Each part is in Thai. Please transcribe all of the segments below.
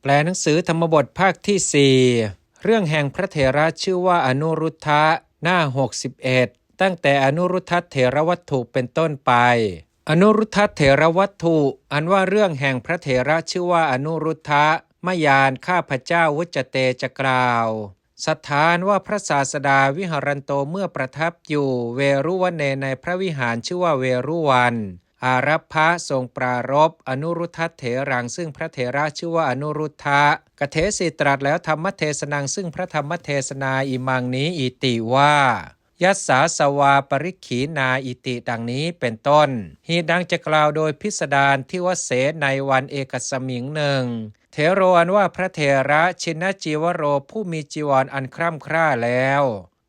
ลหนังสือธรรมบทภาคที่4เรื่องแห่งพระเถระชื่อว่าอนุรุทธะหน้า61ตั้งแต่อนุรุทธเถระวัตถุเป็นต้นไปอนุรุทธเถระวัตถุอันว่าเรื่องแห่งพระเถระชื่อว่าอนุรุทธะมยานข้าพเจ้าวุจเตจะกล่าวสถานว่าพระศาสดาวิหารันโตเมื่อประทับอยู่เวรุวเนในพระวิหารชื่อว่าเวรุวันอารัพพะทรงปรารภอนุรุทธเถรังซึ่งพระเถระชื่อว่าอนุรุทธะกเทศิตรัสแล้วธรรมเทศนังซึ่งพระธรรมเทศนาอิมังนี้อิติว่ายัสสาสวาปริขีนาอิติดังนี้เป็นต้นหีดังจะกล่าวโดยพิสดารที่วเสในวันเอกสมิงหนึ่งเถโรอันว่าพระเถระชินจีวโรผู้มีจีวรอันคร่ำคร่าแล้ว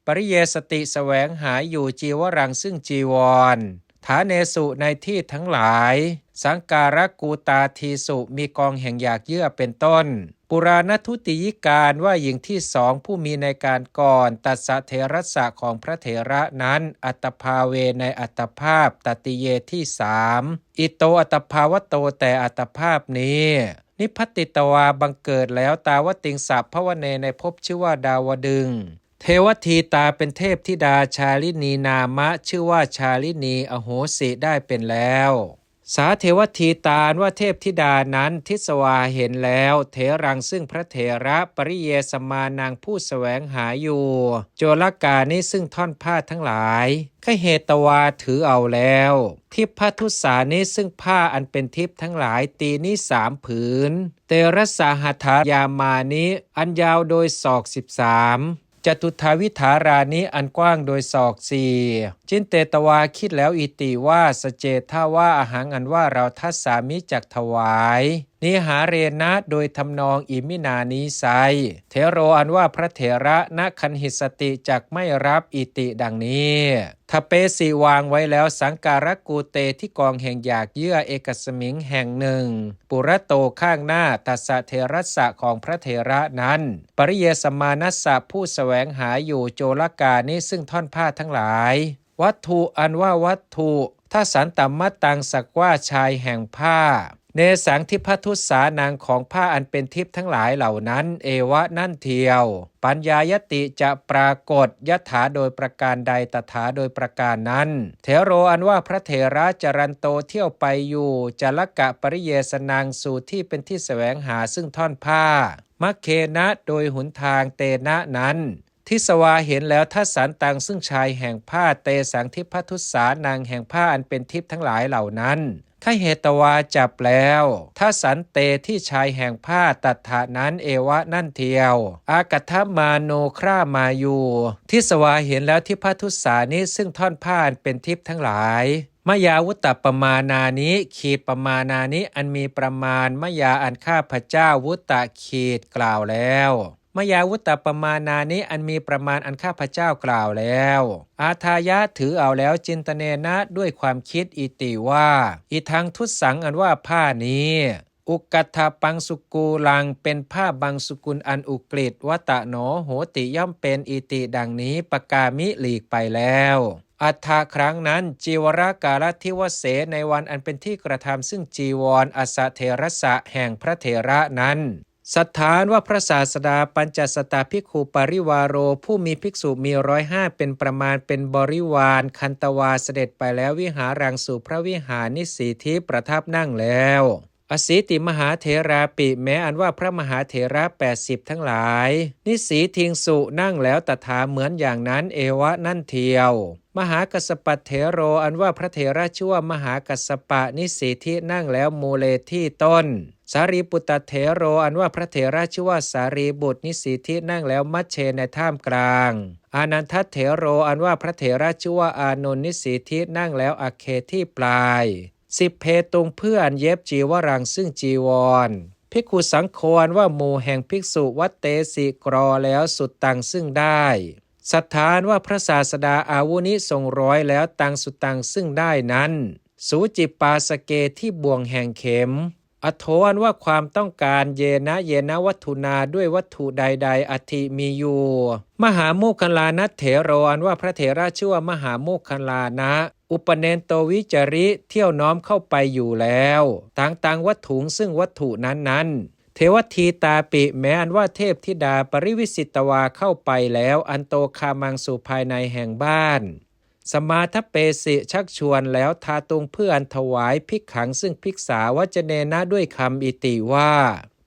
ปริเยสติแสวงหาอยู่จีวรังซึ่งจีวรฐาเนสุในที่ทั้งหลายสังการกูตาทีสุมีกองแห่งอยากเยื่อเป็นต้นปุราณทุติยิการว่าหญิงที่สองผู้มีในการก่อนตัสสะเถรัสสะของพระเถระนั้นอัตภาเวในอัตภาพตติเยที่สามอิโตอัตภาวโตแต่อัตภาพนี้นิพพติตวาบังเกิดแล้วตาวติงสัพพวเนในภพชื่อว่าดาวดึงเทวทีตาเป็นเทพธิดาชาลินีนามะชื่อว่าชาลินีอโหสิได้เป็นแล้วสาเทวทีตาว่าเทพธิดานั้นทิสวาเห็นแล้วเถรังซึ่งพระเถระปริเยสมานางผู้แสวงหาอยู่โจรกานี้ซึ่งท่อนผ้าทั้งหลายขเหตวาถือเอาแล้วทิพทุสานี้ซึ่งผ้าอันเป็นทิพทั้งหลายตีนี้3 ผืนเตระสาหัตถายามานี้อันยาวโดยศอก13จตุทาวิถารานี้อันกว้างโดยศอก4จินเตตวาคิดแล้วอิติว่าสเจท่าว่าอาหารอันว่าเราทัสสามิจักถวายนิหาเรนะโดยทำนองอิมินานี้ไซเทโรอันว่าพระเถระณคันหิสติจักไม่รับอิติดังนี้ทเปสีวางไว้แล้วสังการกูเตที่กองแห่งอยากเยื่อเอกสมิงแห่งหนึ่งปุระโตข้างหน้าตัสสะเทรัสสะของพระเถระนั้นปริเยสมานัสสะผู้แสวงหาอยู่โจรกานี้ซึ่งท่อนผ้าทั้งหลายวัตถุอันว่าวัตถุถ้าสันตัมมตังสักว่าชายแห่งผ้าเนสังทิพทุสานางของผ้าอันเป็นทิพทั้งหลายเหล่านั้นเอวะนั่นเทียวปัญญายติจะปรากฏยถาโดยประการใดตถาโดยประการนั้นเถโรอันว่าพระเถระจรันโตเที่ยวไปอยู่จลกะปริเยสนางสู่ที่เป็นที่แสวงหาซึ่งท่อนผ้ามัคเคนะโดยหนทางเตนะนั้นทิสวาเห็นแล้วทัสสันตังซึ่งชายแห่งผ้าเตสังทิพทุสานางแห่งผ้าอันเป็นทิพทั้งหลายเหล่านั้นขเหตวาจับแล้วถ้าสันเตที่ชายแห่งผ้าตัดถานั้นเอวะนั่นเทียวอากทมาโนคร่ามาอยู่ทิสวาเห็นแล้วทิพทุสานี้ซึ่งท่อนผ้าเป็นทิพทั้งหลายมยาวุตตปมานานี้ขีดปมานานี้อันมีประมาณมยาอันข้าพเจ้าวุตตะขีดกล่าวแล้วมยาวุตตปมานานี้อันมีประมาณอันข้าพเจ้ากล่าวแล้วอาทายะถือเอาแล้วจินตเนนะด้วยความคิดอิติว่าอีทางทุสสังอันว่าผ้านี้อุกกัตถปังสุกูลังเป็นผ้าบางสุกุลอันอุกฤษวตะโหนโหติย่อมเป็นอิติดังนี้ปกามิหลีกไปแล้วอัฏฐะครั้งนั้นจีวรกาลทิวเสในวันอันเป็นที่กระทำซึ่งจีวรอสเถระสะแห่งพระเถระนั้นสถานว่าพระศาสดาปัญจสตาภิกขุปริวาโรผู้มีภิกษุมี105เป็นประมาณเป็นบริวารคันตวาเสด็จไปแล้ววิหารังสู่พระวิหารนิสีทิประทับนั่งแล้วอสีติมหาเถราปิแม้อันว่าพระมหาเถระ80ทั้งหลายนิสีทิงสุนั่งแล้วตถาเหมือนอย่างนั้นเอวะนั่นเทียวมหากัสสปะเถโรอันว่าพระเถระชื่อว่ามหากัสสปะนิสีทินั่งแล้วมูเลที่ต้นสารีปุตตเถโรอันว่าพระเถระชื่อว่าสารีบุตรนิสีทินั่งแล้วมัชเชในท่ามกลางอานันทเถโรอันว่าพระเถระชื่อว่าอานนท์นิสีทินั่งแล้วอัคเคที่ปลาย10เพตุงเพื่อนเย็บจีวรังซึ่งจีวรภิกขุสังโฆอันว่าหมู่แห่งภิกษุวัดเตสิกรอแล้วสุดตังซึ่งได้สถานว่าพระศาสดาอาวุนิทรงร้อยแล้วตังสุตังซึ่งได้นั้นสูจิปาสเกที่บ่วงแห่งเข็มอโถอันว่าความต้องการเยนะวัตถุนาด้วยวัตถุใดๆอธิมีอยู่มหาโมคคัลลานะเถโรอันว่าพระเถระชื่อว่ามหาโมคคัลลานะอุปเนนโตวิจริเที่ยวน้อมเข้าไปอยู่แล้วต่างวัตถุซึ่งวัตถุนั้น เทวทีตาปิแม้อันว่าเทพธิดาปริวิสิตวาเข้าไปแล้วอันโตคามังสู่ภายในแห่งบ้านสมาทเปสิชักชวนแล้วทาตุงเพื่ออันถวายภิกขังซึ่งภิกษาวจเนนะด้วยคำอิติว่า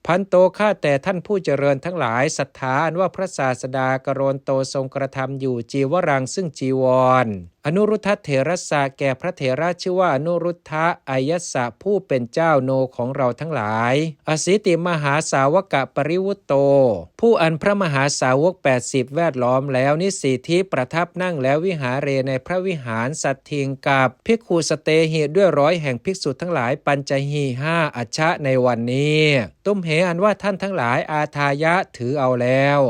พันโตข้าแต่ท่านผู้เจริญทั้งหลายศรัทธาอันว่าพระศาสดากโรนโตทรงกระทำอยู่จีวรังซึ่งจีวรอนุรุทธเถระสะแก่พระเถระชื่อว่าอนุรุทธะอายสะผู้เป็นเจ้าโนของเราทั้งหลายอสิติมหาสาวกะปริวุตโตผู้อันพระมหาสาวก80แวดล้อมแล้วนิสิทธิประทับนั่งแล้ววิหารเรในพระวิหารสัตถิงกับภิกขุสเตหิด้วย100แห่งภิกษุทั้งหลายปัญจหี5อัชชะในวันนี้ตุ้มเหอันว่าท่านทั้งหลายอาทายะถือเอาแล้ว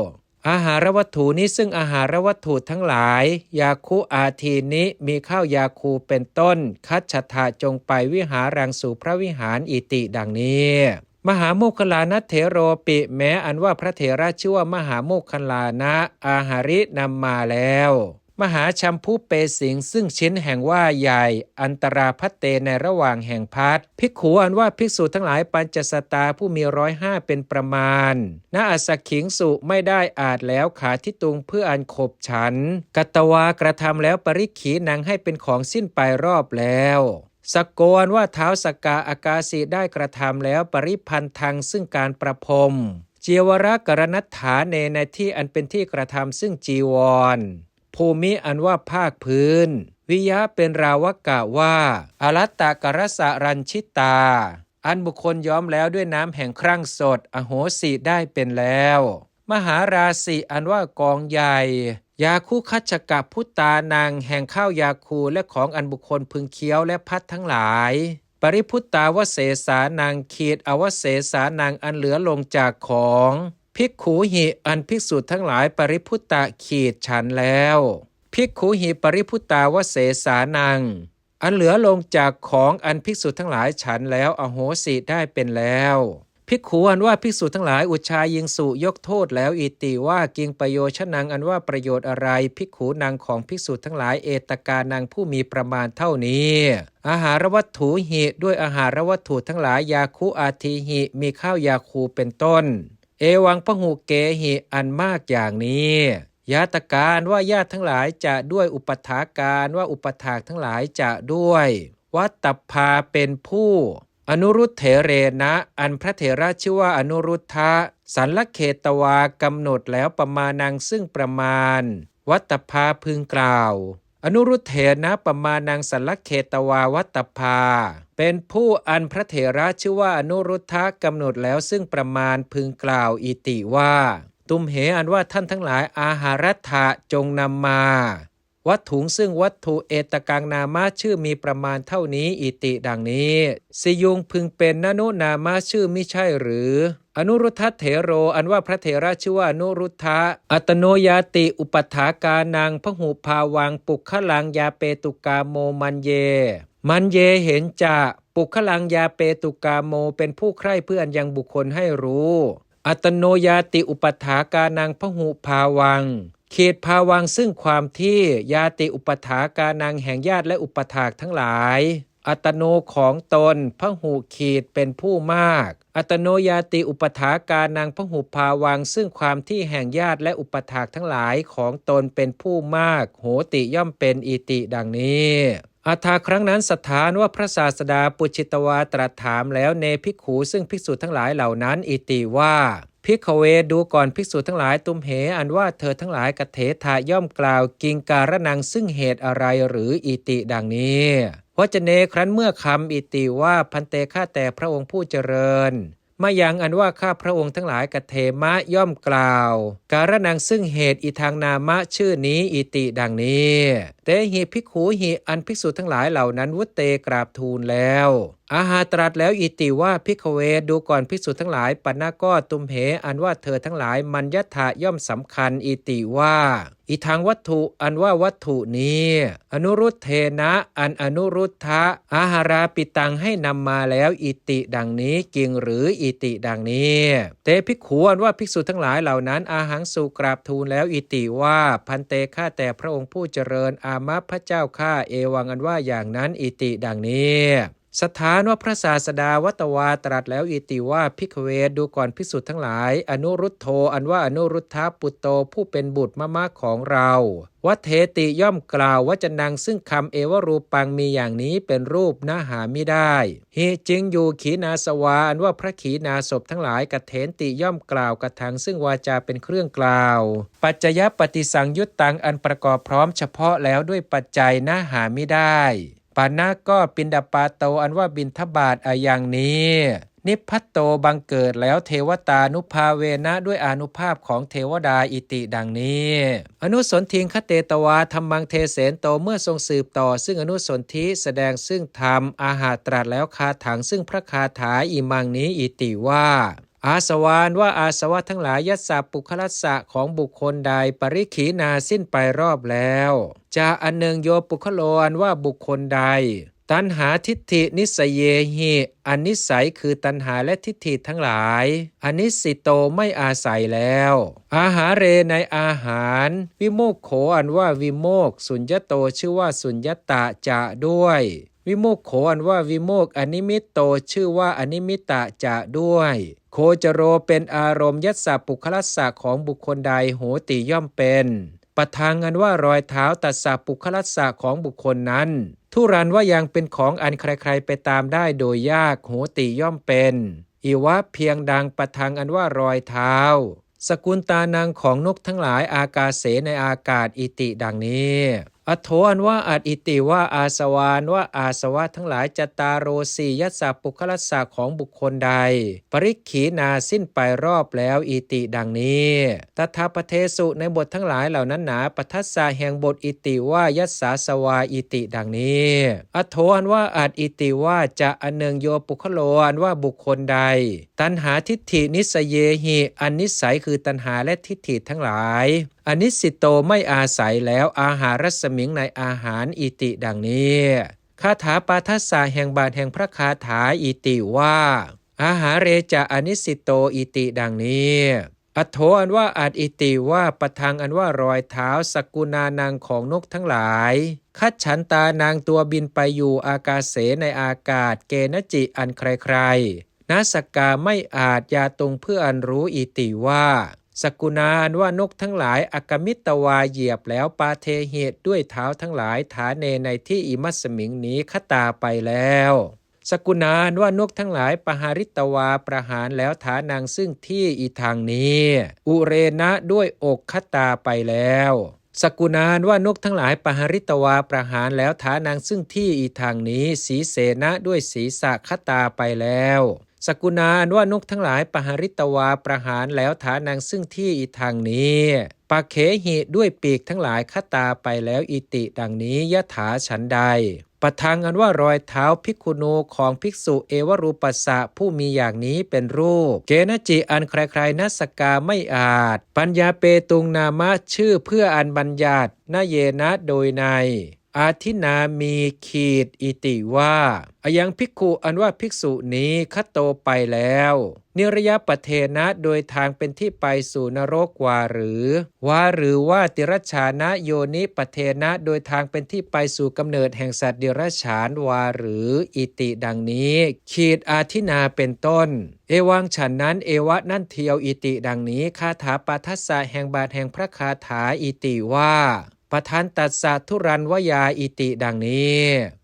อาหารวัตถุนี้ซึ่งอาหารวัตถุทั้งหลายยาคุอาทีนิมีข้าวยาคูเป็นต้นคัจฉทะจงไปวิหารังสู่พระวิหารอิติดังนี้มหาโมคคัลลานะเถโรปิแม้อันว่าพระเถระชื่อว่ามหาโมคคัลลานะอาหารินำมาแล้วมหาชัมพูเปสิงซึ่งชิ้นแห่งว่าใหญ่อันตราพัตเตในระหว่างแห่งพัดภิกขุอันว่าภิกษุทั้งหลายปัญจสตาผู้มี105เป็นประมาณณอัสสขิงสุไม่ได้อาจแล้วขาที่ตุงเพื่ออันขบฉันกัตตวากระทำแล้วปริขีนังให้เป็นของสิ้นไปรอบแล้วสกโกอันว่าเท้าสกกาอากาสีได้กระทำแล้วปริพันธังซึ่งการประพรมเจีวรกรณัฏฐาเนในที่อันเป็นที่กระทำซึ่งจีวรภูมิอันว่าภาคพื้นวิยะเป็นราวกะว่าอรัตตกรสรัญชิตาอันบุคคลย้อมแล้วด้วยน้ำแห่งครั่งสดอโหสิได้เป็นแล้วมหาราศีอันว่ากองใหญ่ยาคุคัจฉกะพุตตานางแห่งข้าวยาคูและของอันบุคคลพึงเคี้ยวและพัดทั้งหลายปริพุตตาวเสสานางขีดอวเสสานางอันเหลือลงจากของภิกขุหิอันภิกษุทั้งหลายปริพุตตะขีดฉันแล้วภิกขุหิปริพุตตาวเสสานังอันเหลือลงจากของอันภิกษุทั้งหลายฉันแล้วอโหสิได้เป็นแล้วภิกขุอันว่าภิกษุทั้งหลายอุชายิงสุยกโทษแล้วอิติว่ากิงประโยชนังอันว่าประโยชน์อะไรภิกขุนางของภิกษุทั้งหลายเอตกานางผู้มีประมาณเท่านี้อาหารวัตถุหิด้วยอาหารวัตถุทั้งหลายยาคุอาทิหิมีข้าวยาคูเป็นต้นเอวังพหุเกหิอันมากอย่างนี้ยาตการว่าญาติทั้งหลายจะด้วยอุปถาการว่าอุปถากทั้งหลายจะด้วยวัตตภาเป็นผู้อนุรุตเถเรนะอันพระเถระชื่อว่าอนุรุทธะสันลเขตวากำหนดแล้วประมาณังซึ่งประมาณวัตตภาพึงกล่าวอนุรุตเถนะประมาณังสันลเขตวาวัตตภาเป็นผู้อันพระเถระชื่อว่าอนุรุทธะกำหนดแล้วซึ่งประมาณพึงกล่าวอิติว่าตุมเหอันว่าท่านทั้งหลายอาหารัตถะจงนำมาวัตถุซึ่งวัตถุเอตกังนามะชื่อมีประมาณเท่านี้อิติดังนี้สิยุงพึงเป็นนนุนามะชื่อไม่ใช่หรืออนุรุทธะเถโรอันว่าพระเถระชื่อว่าอนุรุทธะอัตโนยาติอุปถากานังพหุภาวังปุคลังยาเปตุกาโมมันเยเห็นจะปุคลังยาเปตุกาโมเป็นผู้ใคร่เพื่ออันยังบุคคลให้รู้อัตโนยาติอุปถากานังพหุภาวังเขตภาวังซึ่งความที่ยาติอุปถากานังแห่งญาติและอุปถากทั้งหลายอัตโนของตนพหุขีดเป็นผู้มากอัตโนยาติอุปถากานังพหุภาวังซึ่งความที่แห่งญาติและอุปถากทั้งหลายของตนเป็นผู้มากโหติย่อมเป็นอิติดังนี้อาทาครั้งนั้นสถานว่าพระศาสดาปุจิตวาตรัสถามแล้วเนภิกขุซึ่งภิกษุทั้งหลายเหล่านั้นอิติว่าภิกขเวดูก่อนภิกษุทั้งหลายตุมเหอันว่าเธอทั้งหลายกเถทาย่อมกล่าวกิงการนังซึ่งเหตุอะไรหรืออิติดังนี้วจเนครั้นเมื่อคำอิติว่าพันเตข้าแต่พระองค์ผู้เจริญมายังอันว่าข้าพระองค์ทั้งหลายกเถมะย่อมกล่าวการนังซึ่งเหตุอีทางนามะชื่อนี้อิติดังนี้เตหิภิกขุหิอันภิกษุทั้งหลายเหล่านั้นวุตเตกราบทูลแล้วอาหาตรัสแล้วอิติว่าภิกขเวดูก่อนภิกษุทั้งหลายปัณณก็ตุมเหอันว่าเธอทั้งหลายมัญญถะย่อมสำคัญอิติว่าอีทางวัตถุอันว่าวัตถุนี้อนุรุตเทนะอันอนุรุทธะอาหาราปิตังให้นำมาแล้วอิติดังนี้จริงหรืออิติดังนี้เตภิกขุอันว่าภิกษุทั้งหลายเหล่านั้นอาหังสุกราบทูลแล้วอิติว่าพันเตข้าแต่พระองค์ผู้เจริญอามะพระเจ้าข้าเอวังอันว่าอย่างนั้นอิติดังนี้เต สถานว่าพระศาสดาวัตวาตรัสแล้วอิติว่าภิกขเวดูก่อนภิกษุทั้งหลายอนุรุตโธอันว่าอนุรุทธะปุตโตผู้เป็นบุตรมะมะของเราวัเทติย่อมกล่าววจนังซึ่งคำเอวรูปังมีอย่างนี้เป็นรูปนะหามิได้หิจึงอยู่ขีนาสวาอันว่าพระขีนาศพทั้งหลายกเถนติย่อมกล่าวกระทังซึ่งวาจาเป็นเครื่องกล่าวปัจจยปฏิสังยุตตังอันประกอบพร้อมเฉพาะแล้วด้วยปัจจัยนะหามิได้ปานะก็ปินดาปาโตอันว่าบิณฑบาตอย่างนี้นิพพัตโตบังเกิดแล้วเทวตานุภาเวนะด้วยอานุภาพของเทวดาอิติดังนี้อนุสนทิงคเตตวาธรรมังเทเสนโตเมื่อทรงสืบต่อซึ่งอนุสนธิแสดงซึ่งธรรมอาหาตรัสแล้วคาถังซึ่งพระคาถาอิมังนี้อิติว่าอาสวานว่าอาสวะทั้งหลายยัสสะปุคลัสสะของบุคคลใดปริขีนาสิ้นไปรอบแล้วจะอันหนึ่งโยปุคโลอันว่าบุคคลใดตัณหาทิฏฐินิสเยหิอันนิสัยคือตัณหาและทิฏฐิทั้งหลายอนิสิโตไม่อาศัยแล้วอาหารเรในอาหารวิโมกโขอันว่าวิโมกสุญญโตชื่อว่าสุญญตะจะด้วยวิโมกโขอันว่าวิโมกอนิมิตโตชื่อว่าอนิมิตะจะด้วยโคจโรเป็นอารมณ์ยัสสะปุคลัสสะของบุคคลใดโหติย่อมเป็นปะทังอันว่ารอยเท้าตัสสะปุคลัสสะของบุคคลนั้นทุรันว่ายังเป็นของอันใครๆไปตามได้โดยยากโหติย่อมเป็นอิวะเพียงดังปะทังอันว่ารอยเท้าสกุลตานังของนกทั้งหลายอากาเสในอากาศอิติดังนี้อโถอันว่าอัดอิติว่าอาสวานว่าอาสวะทั้งหลายจตารโรสียัสสะปุคลัสสะของบุคคลใดปริขีนาสิ้นไปรอบแล้วอิติดังนี้ตถาปเทสุในบททั้งหลายเหล่านั้นหนาปทัสสะแห่งบทอิติว่ายัสสาสวาอิติดังนี้อโถอันว่าอัดอิติว่าจะอันหนึ่งโยปุคโลอันว่าบุคคลใดตัณหาทิฏฐินิสเยหิอันนิสัยคือตัณหาและทิฏฐิทั้งหลายอนิสิโตไม่อาศัยแล้วอาหารรัศมิงในอาหารอิติดังนี้คาถาปาทัสสะแห่งบาทแห่งพระคาถาอิติว่าอาหารเรจะอนิสิโตอิติดังนี้อโถอันว่าอาจอิติว่าปะทังอันว่ารอยเท้าสกุณานังของนกทั้งหลายคัดฉันตานางตัวบินไปอยู่อากาเสในอากาศเกณจิอันใครๆนาสกาไม่อาจยาตรงเพื่ออันรู้อิติว่าสกุณาอันว่านกทั้งหลายอกมิตวาเหยียบแล้วปาเทเหตุด้วยเท้าทั้งหลายฐานเนในที่อิมัสมิงนี้คตาไปแล้วสกุณาอันว่านกทั้งหลายปหาริตวาประหารแล้วฐานังซึ่งที่อีทางนี้อุเรนะด้วยอกคตาไปแล้วสกุณาอันว่านกทั้งหลายปหาริตวาประหารแล้วฐานังซึ่งที่อีทางนี้สีเสนะด้วยศีรษะคตาไปแล้วสกุณาอันว่านกทั้งหลายปหาริตวาประหารแล้วฐานังซึ่งที่อีทางนี้ปาเขหิด้วยปีกทั้งหลายคตาไปแล้วอิติดังนี้ยถาฉันใดปะทังอันว่ารอยเท้าภิกขุนูของภิกษุเอวรูปัสสะผู้มีอย่างนี้เป็นรูปเกณจิอันใครๆนัสกาไม่อาจปัญญาเปตุงนามะชื่อเพื่ออันบัญญัตินเยนะโดยในอาทินามีขีดอิติว่าอายังภิกขุอันว่าภิกษุนี้คัตโตไปแล้วนิรยปเทนะโดยทางเป็นที่ไปสู่นรกหรือว่าติรัชชานะโยนิปเทนะโดยทางเป็นที่ไปสู่กำเนิดแห่งสัตว์เดรัจฉานหรืออิติดังนี้ขีดอาทินาเป็นต้นเอวังฉันนั้นเอวะนั่นเทียวอิติดังนี้คาถาปาทัสสะแห่งบาทแห่งพระคาถาอิติว่าปทานตัสสะทุรันวยาอิติดังนี้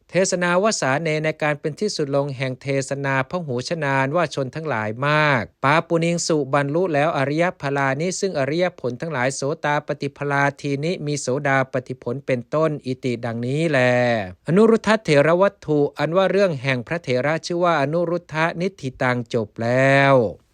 เทศนาวสาเนในการเป็นที่สุดลงแห่งเทศนาพหูชนานว่าชนทั้งหลายมากปาปุณิงสุบรรลุแล้วอริยพลานี้ซึ่งอริยผลทั้งหลายโสตาปฏิพลาทีนี้มีโสดาปฏิผลเป็นต้นอิติดังนี้แลอนุรุทธเถรวัตถุอันว่าเรื่องแห่งพระเถระชื่อว่าอนุรุทธนิธิตังจบแล้ว